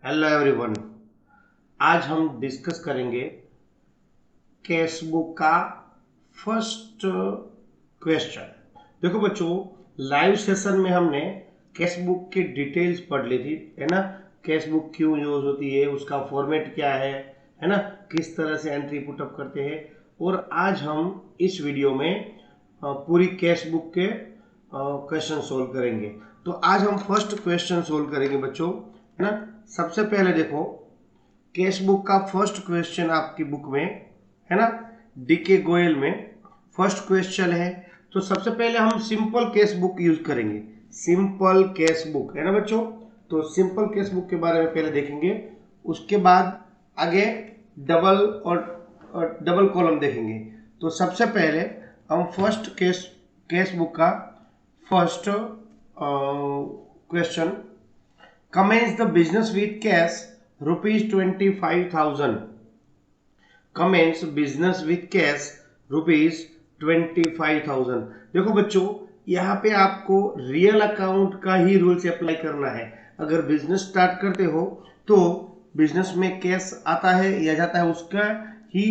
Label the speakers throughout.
Speaker 1: Hello everyone. आज हम discuss करेंगे कैश बुक का फर्स्ट क्वेश्चन। देखो बच्चों, लाइव सेशन में हमने कैश बुक की डिटेल्स पढ़ ली थी, है ना। कैश बुक क्यों यूज होती है, उसका फॉर्मेट क्या है ना, किस तरह से एंट्री पुटअप करते हैं। और आज हम इस वीडियो में पूरी कैश बुक के क्वेश्चन सोल्व करेंगे। तो आज हम फर्स्ट क्वेश्चन सोल्व करेंगे बच्चों, है ना। सबसे पहले देखो, कैश बुक का फर्स्ट क्वेश्चन आपकी बुक में है ना, डीके गोयल में फर्स्ट क्वेश्चन है। तो सबसे पहले हम सिंपल कैश बुक यूज करेंगे, सिंपल कैश बुक, है ना बच्चों। तो सिंपल कैश बुक के बारे में पहले देखेंगे, उसके बाद आगे डबल कॉलम देखेंगे। तो सबसे पहले हम फर्स्ट कैश बुक का first question, commence the business with cash rupees 25,000, commence business with cash rupees 25,000। देखो बच्चों, यहाँ पे आपको रियल अकाउंट का ही रूल्स अप्लाई करना है। अगर बिजनेस स्टार्ट करते हो तो बिजनेस में कैश आता है या जाता है, उसका ही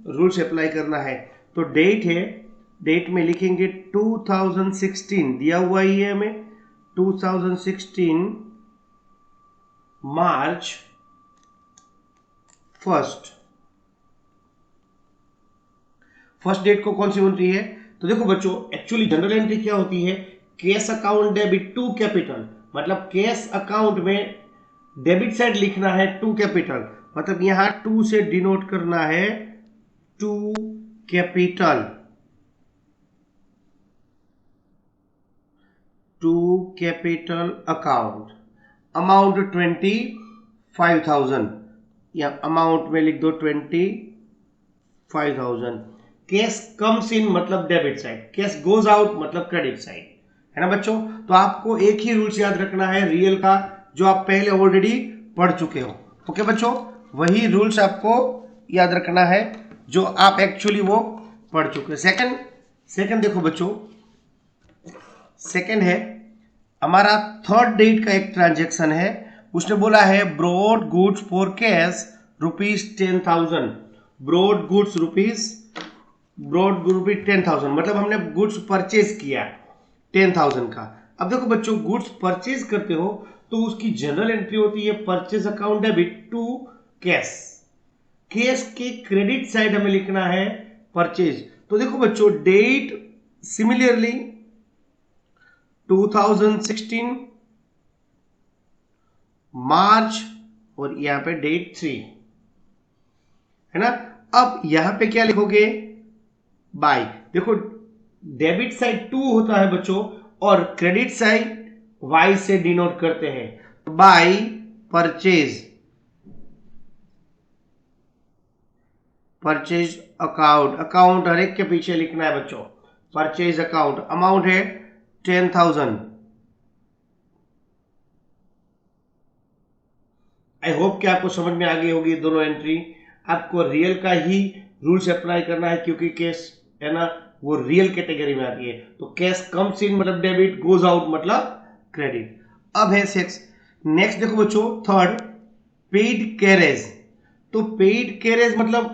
Speaker 1: रूल्स अप्लाई करना है। तो डेट है, डेट में लिखेंगे 2016, दिया हुआ ही है हमें 2016 मार्च फर्स्ट डेट को कौन सी होती है। तो देखो बच्चों, एक्चुअली जनरल एंट्री क्या होती है, cash account debit to capital, मतलब कैश अकाउंट में डेबिट साइड लिखना है टू कैपिटल, मतलब यहां टू से डिनोट करना है टू कैपिटल, अकाउंट, अमाउंट 25,000, या अमाउंट में लिख दो 25,000। कैश कम्स इन मतलब debit side, cash goes out मतलब क्रेडिट साइड, है ना बच्चों। तो आपको एक ही रूल्स याद रखना है रियल का, जो आप पहले ऑलरेडी पढ़ चुके हो। ओके बच्चों, वही रूल्स आपको याद रखना है जो आप एक्चुअली वो पढ़ चुके हो। सेकंड देखो बच्चों, सेकंड है हमारा थर्ड डेट का एक ट्रांजेक्शन है। उसने बोला है brought goods for cash rupees 10,000, brought goods rupees 10,000, मतलब हमने गुड्स परचेज किया 10,000 का। अब देखो बच्चों, गुड्स परचेज करते हो तो उसकी जनरल एंट्री होती है purchase account debit to cash, cash के क्रेडिट साइड हमें लिखना है परचेज। तो देखो बच्चों, डेट सिमिलरली 2016 मार्च, और यहां पे डेट 3, है ना। अब यहां पे क्या लिखोगे, बाय। देखो, डेबिट साइड 2 होता है बच्चों, और क्रेडिट साइड y से डिनोट करते हैं, बाय परचेज अकाउंट, अकाउंट हर एक के पीछे लिखना है बच्चों, परचेज अकाउंट, अमाउंट है 10,000। आई होप कि आपको समझ में आ गई होगी दोनों एंट्री। आपको रियल का ही रूल्स अप्लाई करना है, क्योंकि कैश है ना वो रियल कैटेगरी में आती है। तो कैश कम्स इन मतलब डेबिट, गोज आउट मतलब क्रेडिट। अब है नेक्स्ट देखो बच्चों, थर्ड पेड कैरेज। तो पेड कैरेज मतलब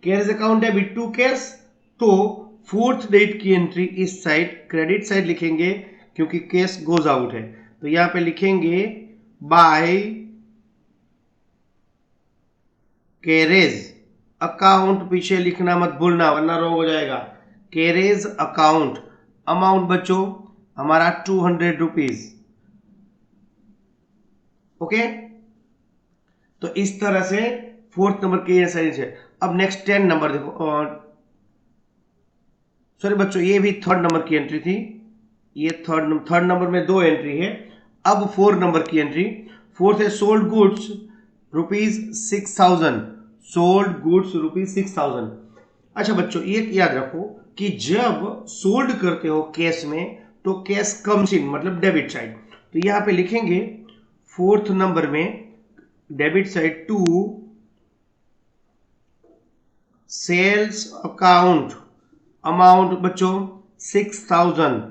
Speaker 1: carriage account debit to cash. तो फोर्थ डेट की एंट्री इस साइड क्रेडिट साइड लिखेंगे, क्योंकि कैश गोज आउट है। तो यहां पे लिखेंगे बाय कैरेज अकाउंट, पीछे लिखना मत भूलना वरना रॉन्ग हो जाएगा। कैरेज अकाउंट, अमाउंट बच्चों हमारा 200 रुपीज। ओके, तो इस तरह से फोर्थ नंबर की ये साइज है। अब नेक्स्ट 10 नंबर देखो, सॉरी बच्चों, ये भी थर्ड नंबर की एंट्री थी, ये थर्ड नंबर में 2 एंट्री है। अब 4 नंबर की एंट्री, फोर्थ है sold goods rupees 6,000, sold goods rupees 6,000। अच्छा बच्चों, ये याद रखो कि जब सोल्ड करते हो कैश में तो कैश कम्स इन मतलब डेबिट साइड। तो यहां पे लिखेंगे फोर्थ नंबर में debit side to sales account, amount बच्चों 6,000,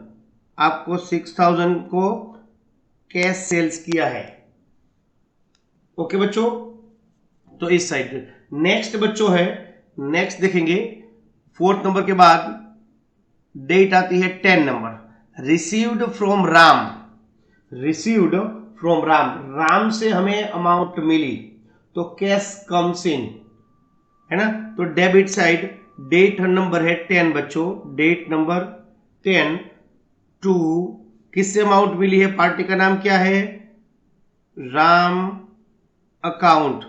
Speaker 1: आपको 6,000 को कैश सेल्स किया है। ओके बच्चों, तो इस साइड नेक्स्ट बच्चों है, नेक्स्ट देखेंगे 4th नंबर के बाद डेट आती है 10 number, received from Ram, received from Ram, Ram से हमें अमाउंट मिली तो कैश कम्स इन, है ना। तो डेबिट साइड डेट नंबर है 10 बच्चों, डेट नंबर 10 टू किससे अमाउंट मिली है, पार्टी का नाम क्या है, Ram account,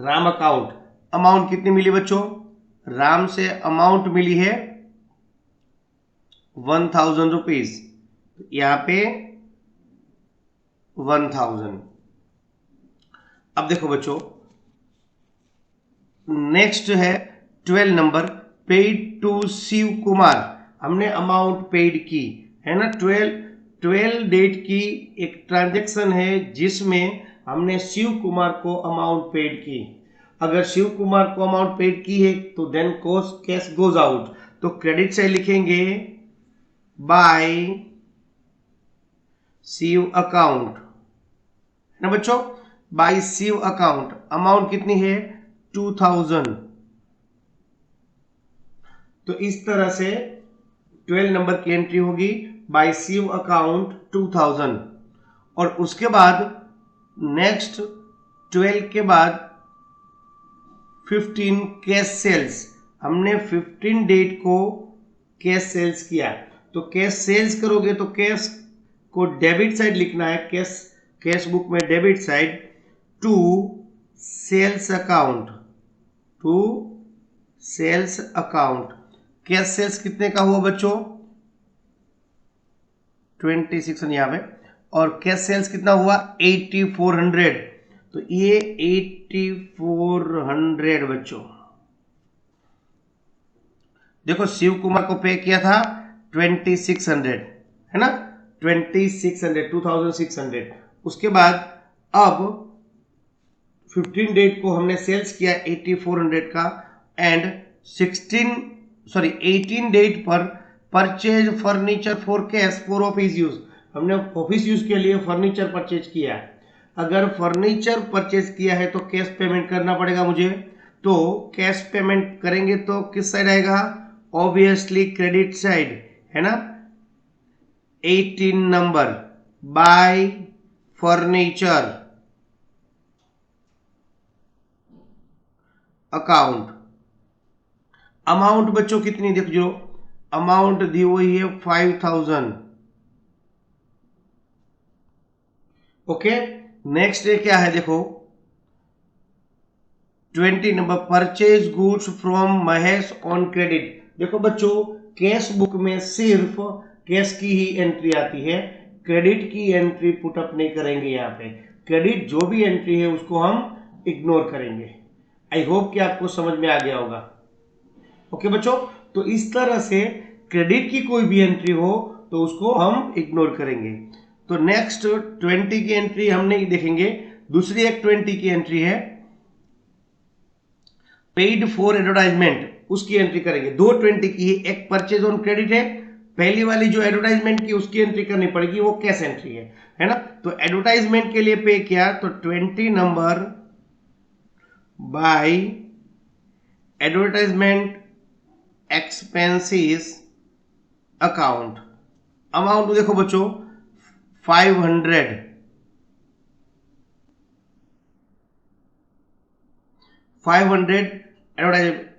Speaker 1: Ram account. Amount कितनी मिली बच्चों, राम से अमाउंट मिली है 1000 रुपीज, यहां पे 1000। अब देखो बच्चों नेक्स्ट है 12 number, paid to Shiv Kumar, हमने अमाउंट पेड की, है ना। 12 डेट की एक ट्रांजैक्शन है जिसमें हमने शिव कुमार को अमाउंट पेड की। अगर शिव कुमार को अमाउंट पेड की है तो देन कैश गोज आउट, तो क्रेडिट से लिखेंगे बाय शिव अकाउंट, है ना बच्चों, बाय शिव अकाउंट। अमाउंट कितनी है 2000। तो इस तरह से 12 नंबर की एंट्री होगी बाय शिव अकाउंट 2000। और उसके बाद नेक्स्ट 12 के बाद 15 कैश सेल्स, हमने 15 डेट को कैश सेल्स किया, तो कैश सेल्स करोगे तो कैश को डेबिट साइड लिखना है, कैश बुक में debit side to sales account, to sales account. Cash sales कितने का हुआ बच्चों 26 यहां पे, और कैश सेल्स कितना हुआ 8400, तो ये 8400 बच्चों। देखो शिव कुमार को पे किया था 2600, है ना, 2600। उसके बाद अब 15 डेट को हमने सेल्स किया 8400 का, एंड 18 डेट पर purchase furniture for cash for office use, हमने ऑफिस यूज के लिए फर्नीचर परचेज किया। अगर फर्नीचर परचेज किया है तो कैश पेमेंट करना पड़ेगा मुझे, तो कैश पेमेंट करेंगे तो किस साइड आएगा, ऑब्वियसली क्रेडिट साइड, है ना। 18 number by furniture account. Amount बच्चों कितनी देख जो, अमाउंट दी हुई है 5000। ओके, नेक्स्ट डे क्या है देखो 20 number, purchase goods from Mahesh on credit. देखो बच्चों कैश बुक में सिर्फ कैश की ही एंट्री आती है, क्रेडिट की एंट्री पुटअप नहीं करेंगे। यहाँ पे क्रेडिट जो भी एंट्री है उसको हम इग्नोर करेंगे। आई होप कि आपको समझ में आ गया होगा। ओके बच्चों, तो इस तरह से क्रेडिट की कोई भी एंट्री हो तो उसको हम इग्नोर करेंगे। तो नेक्स्ट 20 की एंट्री हम नहीं देखेंगे, दूसरी एक 20 की एंट्री है पेड फॉर एडवर्टाइजमेंट, उसकी एंट्री करेंगे। दो 20 की है, एक परचेज ऑन क्रेडिट है, पहली वाली जो एडवर्टाइजमेंट की उसकी एंट्री करनी पड़ेगी, वो कैश एंट्री है ना। तो एडवर्टाइजमेंट के लिए पे किया तो 20 number by advertisement expenses account. Amount देखो बच्चों 500,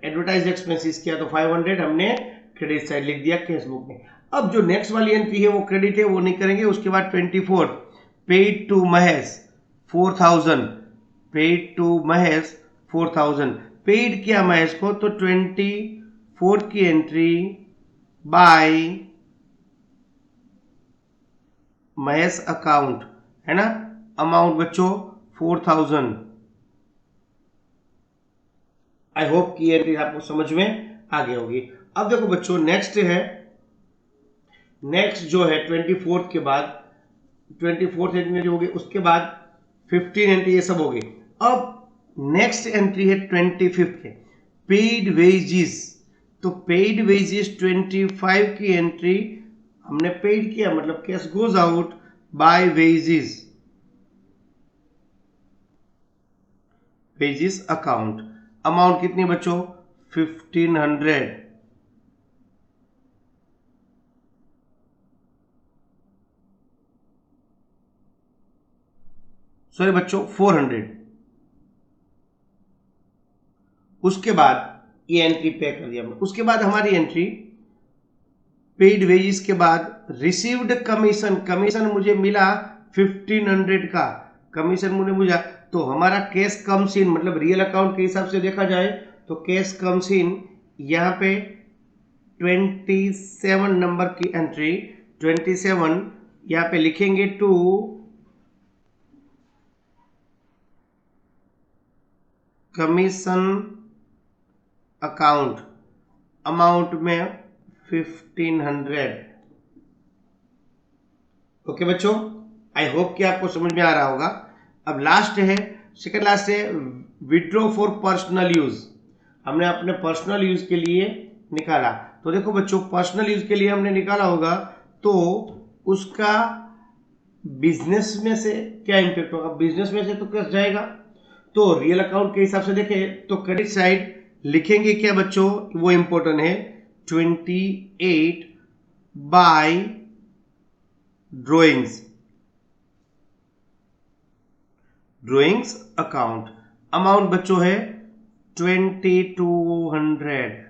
Speaker 1: एडवर्टाइज एक्सपेंसेस किया तो 500 हमने क्रेडिट साइड लिख दिया कैश बुक में। अब जो नेक्स्ट वाली एंट्री है वो क्रेडिट है, वो नहीं करेंगे। उसके बाद 24 paid to Mahesh 4000, paid to Mahesh 4000, paid किया महेश को तो 24 की एंट्री बाय महेश अकाउंट, है ना। अमाउंट बच्चों 4000। आई होप कि एंट्री आपको समझ में आ गई होगी। अब देखो बच्चों नेक्स्ट है, नेक्स्ट जो है 24 के बाद 24 एंट्री होगी, उसके बाद 15 एंट्री ये सब होगी। अब नेक्स्ट एंट्री है 25 के पेड वेजेस, तो पेड वेजेस 25 की एंट्री हमने पेड किया, मतलब cash goes out by wages, wages account. Amount कितनी बच्चों? 1500। सॉरी बच्चों 400। उसके बाद ये एंट्री पे कर दिया हमने। उसके बाद हमारी एंट्री पेड वेजेस के बाद रिसीव्ड कमीशन। कमीशन मुझे मिला 1500 का, कमीशन मुझे मिला। तो हमारा कैश कम्स इन, मतलब रियल अकाउंट के हिसाब से देखा जाए तो कैश कम्स इन यहाँ पे 27 नंबर की एंट्री 27 यहाँ पे लिखेंगे टू कमीशन अकाउंट, अमाउंट में 1500। ओके बच्चों, आई होप कि आपको समझ में आ रहा होगा। अब लास्ट है, सेकंड लास्ट है विड्रॉ फॉर पर्सनल यूज। हमने अपने पर्सनल यूज के लिए निकाला। तो देखो बच्चों, पर्सनल यूज के लिए हमने निकाला होगा तो उसका बिजनेस में से क्या इंपैक्ट होगा? बिजनेस में से तो कैश जाएगा। तो रियल अकाउंट के हिसाब से देखें तो क्रेडिट साइड लिखेंगे क्या बच्चों? वो इंपॉर्टेंट है 28 बाय ड्रॉइंग्स अकाउंट। अमाउंट बच्चों है 2200।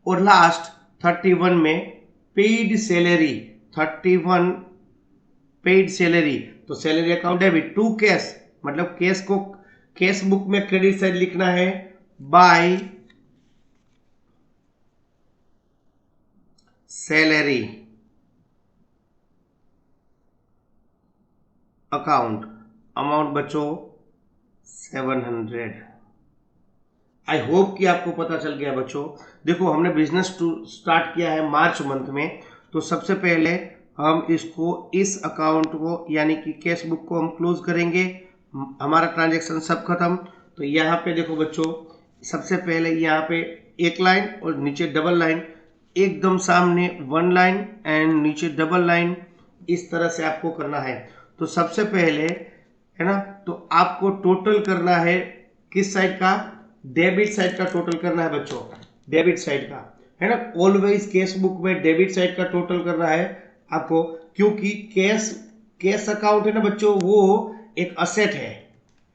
Speaker 1: और लास्ट 31 में पेड सैलरी, 31 पेड सैलरी। तो salary account debit to cash, मतलब कैश को कैश बुक में क्रेडिट साइड लिखना है बाय सैलरी अकाउंट। अमाउंट बच्चों 700। आई होप कि आपको पता चल गया बच्चों। देखो, हमने बिजनेस स्टार्ट किया है मार्च मंथ में। तो सबसे पहले हम इसको, इस अकाउंट को यानी कि कैश बुक को हम क्लोज करेंगे। हमारा ट्रांजैक्शन सब खत्म। तो यहाँ पे देखो बच्चों, सबसे पहले यहाँ पे एक लाइन और नीचे डबल लाइन, एकदम सामने वन लाइन एंड नीचे डबल लाइन, इस तरह से आपको करना है। तो सबसे पहले है ना, तो आपको टोटल करना है किस साइड का? डेबिट साइड का टोटल करना है बच्चों, डेबिट साइड का, है ना। ऑलवेज कैश बुक में डेबिट साइड का टोटल करना है आपको, क्योंकि कैश अकाउंट है ना बच्चों, वो एक असेट है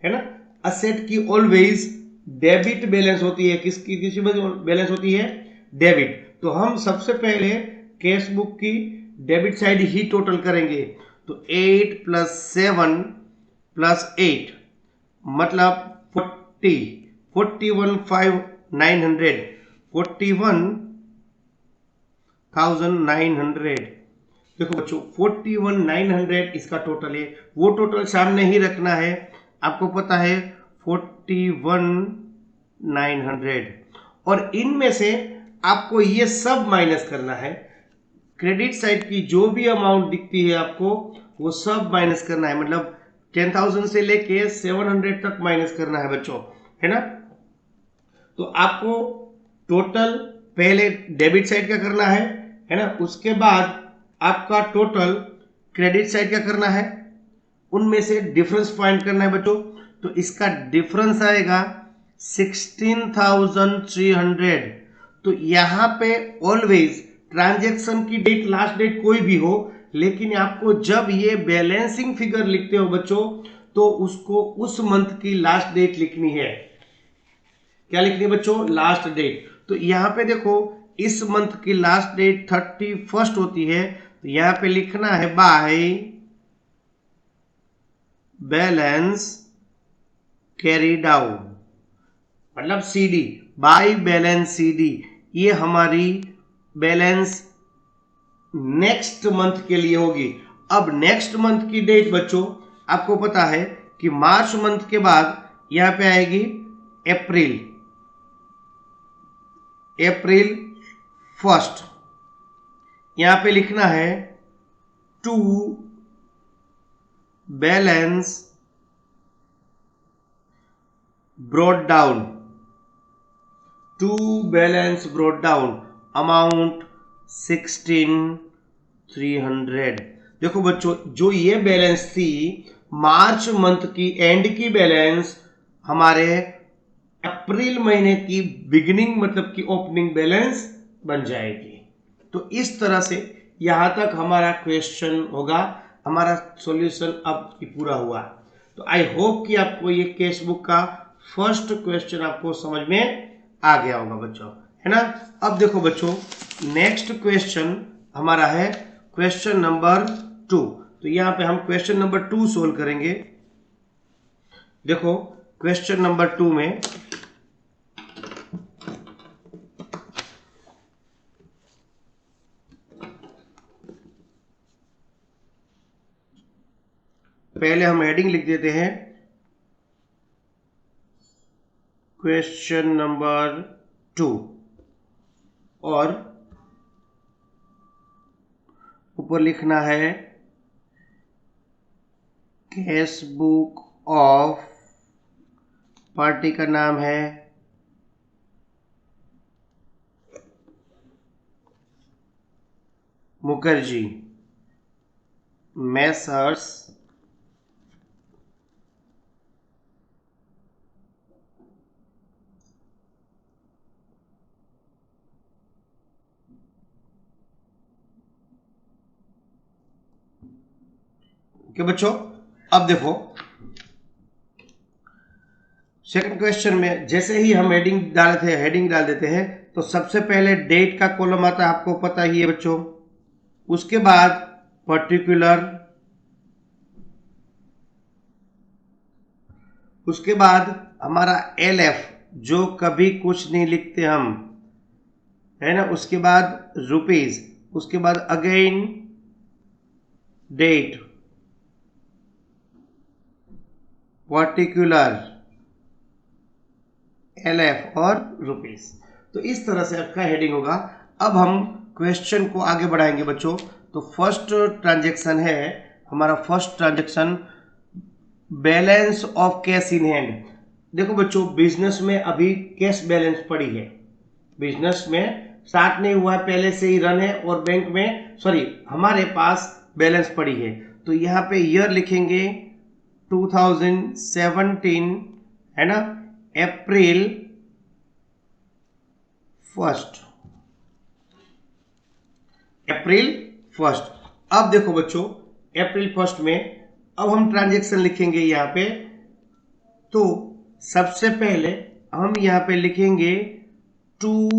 Speaker 1: ना। असेट की ऑलवेज डेबिट बैलेंस होती है। किसी बैलेंस होती है? डेबिट। तो हम सबसे पहले कैश बुक की डेबिट साइड ही टोटल करेंगे। तो 8 + 7 + 8 मतलब 41,900 41,900। देखो बच्चों 41,900 इसका टोटल है। वो टोटल सामने ही रखना है, आपको पता है 41,900। और इनमें से आपको ये सब माइनस करना है। क्रेडिट साइड की जो भी अमाउंट दिखती है आपको, वो सब माइनस करना है। मतलब 10,000 से लेके 700 तक माइनस करना है बच्चों, है ना। तो आपको टोटल पहले डेबिट साइड का करना है ना। उसके बाद आपका टोटल क्रेडिट साइड का करना है, उनमें से डिफरेंस फाइंड करना है बच्चों। तो इसका डिफरेंस आएगा 16,300। तो यहाँ पे ऑलवेज ट्रांजैक्शन की डेट, लास्ट डेट कोई भी हो, लेकिन आपको जब ये बैलेंसिंग फिगर लिखते हो बच्चों, तो उसको उस मंथ की लास्ट डेट लिखनी है। क्या लिखनी है बच्चों? Last date. तो यहाँ पे देखो, इस मंथ की लास्ट डेट 31 होती है। तो यहाँ पे लिखना है बाय बैलेंस कैरीड आउट, मतलब CD, बाय बैलेंस CD। ये हमारी बैलेंस नेक्स्ट मंथ के लिए होगी। अब नेक्स्ट मंथ की डेट बच्चों, आपको पता है कि मार्च मंथ के बाद यहां पे आएगी अप्रैल 1। यहां पे लिखना है to balance brought down amount 16,300। देखो बच्चों, जो ये बैलेंस थी मार्च मंथ की एंड की बैलेंस, हमारे अप्रैल महीने की बिगिनिंग मतलब कि ओपनिंग बैलेंस बन जाएगी। तो इस तरह से यहां तक हमारा क्वेश्चन होगा, हमारा सॉल्यूशन अब की पूरा हुआ। तो आई होप कि आपको ये केस बुक का फर्स्ट क्वेश्चन आपको समझ में आ गया होगा बच्चों, है ना। अब देखो बच्चों, नेक्स्ट क्वेश्चन हमारा है क्वेश्चन नंबर 2। तो यहाँ पे हम क्वेश्चन नंबर 2 सोल्व करेंगे। देखो क्वेश्चन नंबर 2 में पहले हम हेडिंग लिख देते हैं, क्वेश्चन नंबर 2, और ऊपर लिखना है केस बुक ऑफ, पार्टी का नाम है मुखर्जी मैसर्स ओके बच्चों। अब देखो सेकंड क्वेश्चन में जैसे ही हम हेडिंग डाल देते हैं तो सबसे पहले डेट का कॉलम आता है, आपको पता ही है बच्चों। उसके बाद पर्टिकुलर, उसके बाद हमारा LF जो कभी कुछ नहीं लिखते हम, है ना। उसके बाद रुपीज, उसके बाद अगेन डेट, पर्टिकुलर, LF और रुपीज। तो इस तरह से आपका हेडिंग होगा। अब हम क्वेश्चन को आगे बढ़ाएंगे बच्चों। तो फर्स्ट ट्रांजेक्शन है हमारा, first transaction balance of cash in hand. देखो बच्चों, बिजनेस में अभी कैश बैलेंस पड़ी है, बिजनेस में स्टार्ट नहीं हुआ है, पहले से ही रन है, और बैंक में हमारे पास बैलेंस पड़ी है। तो यहाँ पे ईयर लिखेंगे 2017, है ना, अप्रैल 1, अप्रैल 1। अब देखो बच्चों, अप्रैल 1 में अब हम ट्रांजेक्शन लिखेंगे यहाँ पे। तो सबसे पहले हम यहाँ पे लिखेंगे टू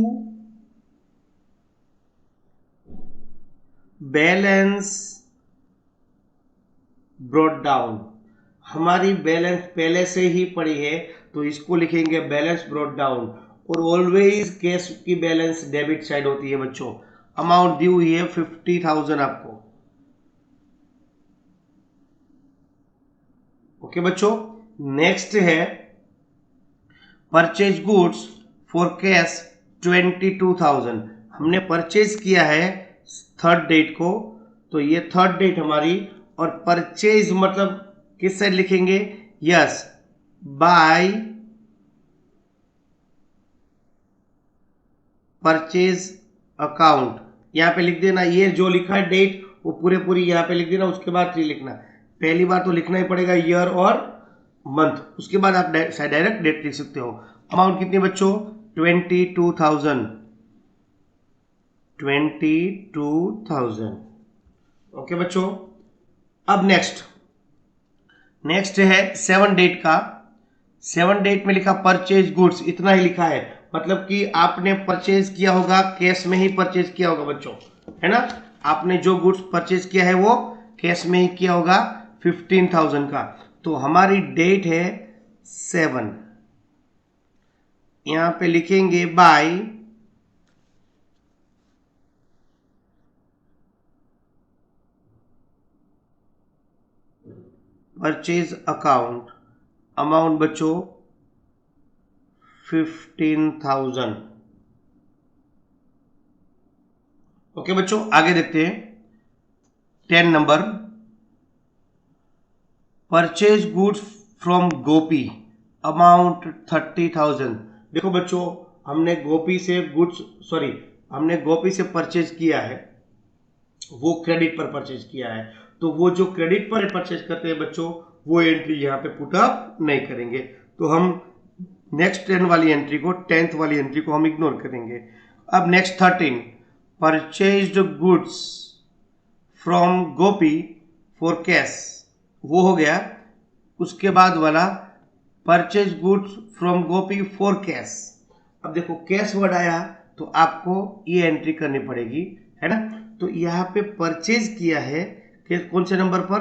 Speaker 1: बैलेंस ब्रॉट डाउन। हमारी बैलेंस पहले से ही पड़ी है तो इसको लिखेंगे बैलेंस ब्रॉट डाउन। और ऑलवेज कैश की बैलेंस डेबिट साइड होती है बच्चों। अमाउंट दी हुई है 50,000 आपको। ओके बच्चों, नेक्स्ट है परचेज गुड्स फॉर कैश 22,000। हमने परचेज किया है 3rd डेट को, तो ये 3rd डेट हमारी। और परचेज मतलब किस साइड लिखेंगे, यस, बाय परचेज अकाउंट। यहां पे लिख देना, ये जो लिखा है डेट वो पूरी यहां पे लिख देना। उसके बाद 3 लिखना, पहली बार तो लिखना ही पड़ेगा ईयर और मंथ, उसके बाद आप डायरेक्ट डेट लिख सकते हो। अमाउंट कितनी बच्चों, 22,000, 22,000। ओके बच्चों, अब नेक्स्ट है 7 डेट का। 7 डेट में लिखा परचेज गुड्स, इतना ही लिखा है, मतलब कि आपने परचेज किया होगा, कैश में ही परचेज किया होगा बच्चों, है ना। आपने जो गुड्स परचेज किया है वो कैश में ही किया होगा 15,000 का। तो हमारी डेट है 7, यहां पे लिखेंगे बाय परचेज अकाउंट। अमाउंट बच्चों 15,000। ओके बच्चों, आगे देखते हैं 10 number, purchase goods from Gopi, amount 30,000। देखो बच्चों, हमने गोपी से हमने गोपी से परचेज किया है, वो क्रेडिट पर परचेज किया है। तो वो जो क्रेडिट पर परचेज करते हैं बच्चों, वो एंट्री यहाँ पे पुट अप नहीं करेंगे। तो हम नेक्स्ट 10 वाली एंट्री को 10th वाली एंट्री को हम इग्नोर करेंगे। अब next 13, purchased goods from Gopi for cash, वो हो गया। उसके बाद वाला purchase goods from Gopi for cash. अब देखो कैश वर्ड आया तो आपको ये एंट्री करनी पड़ेगी, है ना। तो यहाँ पे परचेज किया है कौन से नंबर पर,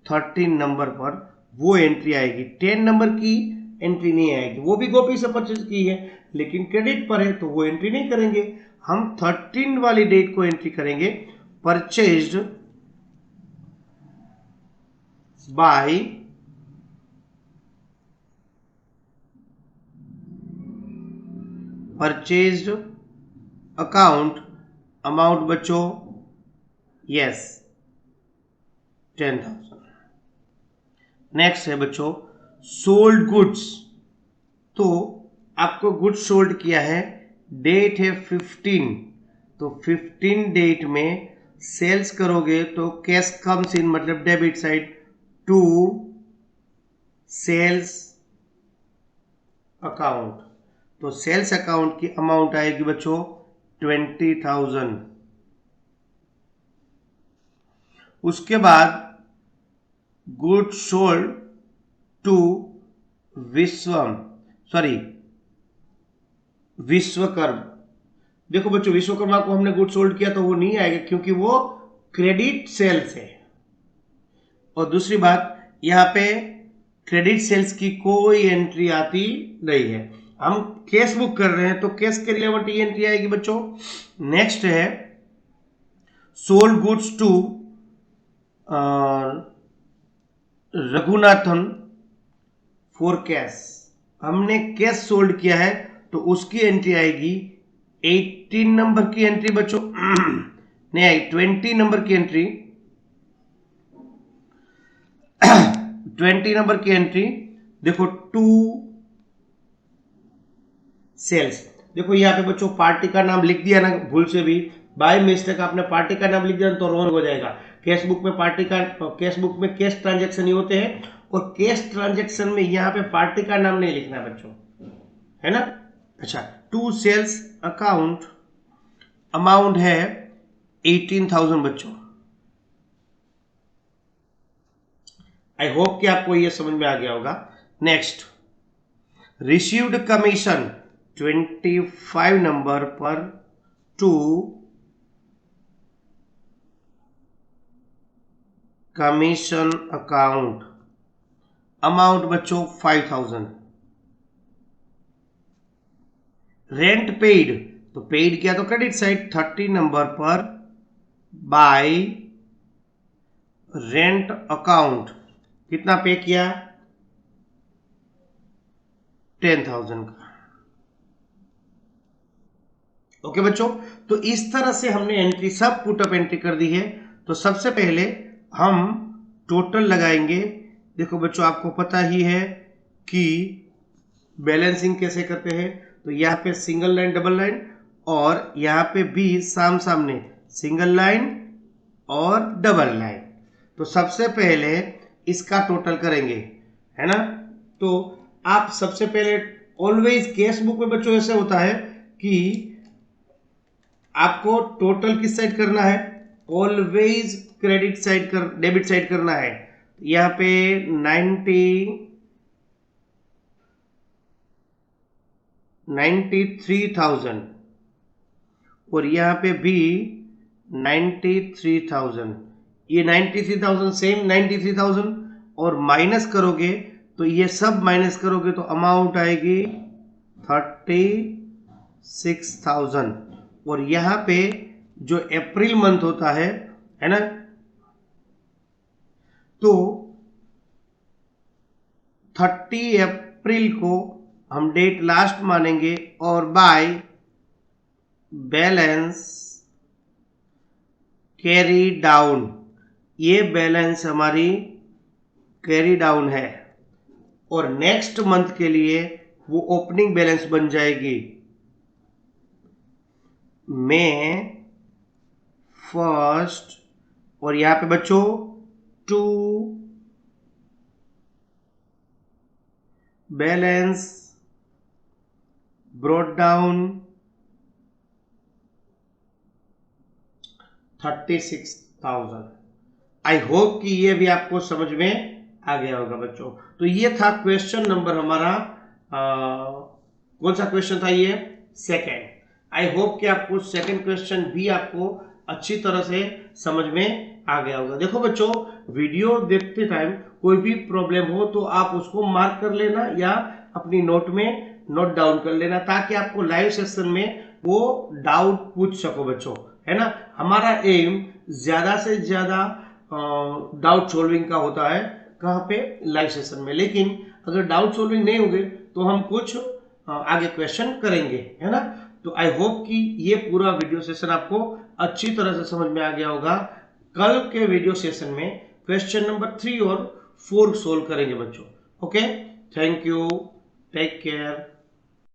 Speaker 1: 13 नंबर पर, वो एंट्री आएगी। 10 नंबर की एंट्री नहीं आएगी, वो भी गोपी से परचेज की है लेकिन क्रेडिट पर है तो वो एंट्री नहीं करेंगे। हम 13 वाली डेट को एंट्री करेंगे, purchased bye purchased account, amount बच्चों यस 10,000। नेक्स्ट है बच्चों सोल्ड गुड्स, तो आपको गुड्स सोल्ड किया है, डेट है 15, तो 15 डेट में सेल्स करोगे तो कैश कम्स इन, मतलब debit side to sales account. तो सेल्स अकाउंट की अमाउंट आएगी बच्चों 20,000। उसके बाद गुड्स सोल्ड टू विश्वकर्मा। देखो बच्चों विश्वकर्मा को हमने गुड्स सोल्ड किया तो वो नहीं आएगा क्योंकि वो क्रेडिट सेल्स है। और दूसरी बात यहाँ पे क्रेडिट सेल्स की कोई एंट्री आती नहीं है, हम कैश बुक कर रहे हैं तो कैश के रिलेवेंट ये एंट्री आएगी बच्चों। नेक्स्ट है sold goods to Raghunathan for cash, हमने कैश सोल्ड किया है तो उसकी एंट्री आएगी 18 नंबर की एंट्री बच्चों नहीं आई, 20 नंबर की एंट्री 20 नंबर की एंट्री। देखो टू सेल्स, देखो यहाँ पे बच्चों पार्टी का नाम लिख दिया ना भूल से भी, बाय मिस्टेक आपने पार्टी का नाम लिख दिया तो रॉन्ग हो जाएगा। कैश बुक में पार्टी का, कैश बुक में कैश ट्रांजेक्शन ही होते हैं और कैश ट्रांजेक्शन में यहाँ पे पार्टी का नाम नहीं लिखना बच्चों, है ना। अच्छा, टू सेल्स अकाउंट, अमाउंट है 18,000 बच्चों। आई होप कि आपको ये समझ में आ गया होगा। नेक्स्ट रिसीव्ड कमीशन 25 नंबर पर टू कमीशन अकाउंट, अमाउंट बच्चों 5,000। रेंट पेड, तो पेड किया तो क्रेडिट साइड 30 नंबर पर बाय रेंट अकाउंट, कितना पे किया 10,000 का। ओके बच्चों, तो इस तरह से हमने एंट्री सब पुटअप एंट्री कर दी है। तो सबसे पहले हम टोटल लगाएंगे। देखो बच्चों आपको पता ही है कि बैलेंसिंग कैसे करते हैं, तो यहाँ पे सिंगल लाइन डबल लाइन और यहाँ पे भी सामने सिंगल लाइन और डबल लाइन। तो सबसे पहले इसका टोटल करेंगे, है ना। तो आप सबसे पहले ऑलवेज कैश बुक में बच्चों ऐसे होता है कि आपको टोटल किस साइड करना है, ऑलवेज क्रेडिट साइड कर, डेबिट साइड करना है। यहाँ पे 93,000 और यहाँ पे भी 93,000, ये 93,000 सेम 93,000 और माइनस करोगे तो ये सब माइनस करोगे तो अमाउंट आएगी 36,000। और यहाँ पे जो अप्रैल मंथ होता है ना, तो 30 अप्रैल को हम डेट लास्ट मानेंगे और बाय बैलेंस कैरी डाउन, ये बैलेंस हमारी कैरी डाउन है और नेक्स्ट मंथ के लिए वो ओपनिंग बैलेंस बन जाएगी मई 1 और यहां पे बच्चों to balance brought down 36,000। I hope कि ये भी आपको समझ में आ गया होगा बच्चों। तो ये था क्वेश्चन नंबर हमारा कौन सा क्वेश्चन था ये? सेकेंड। आई होप कि आपको सेकेंड क्वेश्चन भी आपको अच्छी तरह से समझ में आ गया होगा। देखो बच्चों, वीडियो देखते टाइम कोई भी प्रॉब्लम हो तो आप उसको मार्क कर लेना या अपनी नोट में नोट डाउन कर लेना, ताकि आपको लाइव सेशन में वो डाउट पूछ सको बच्चों, है ना। हमारा एम ज्यादा से ज्यादा डाउट सॉल्विंग का होता है, कहाँ पे? लाइव सेशन में। लेकिन अगर डाउट सॉल्विंग नहीं होंगे तो हम कुछ आगे क्वेश्चन करेंगे, है ना। तो आई होप कि ये पूरा वीडियो सेशन आपको अच्छी तरह से समझ में आ गया होगा। कल के वीडियो सेशन में क्वेश्चन नंबर 3 और 4 सोल्व करेंगे बच्चों। Okay, thank you, take care.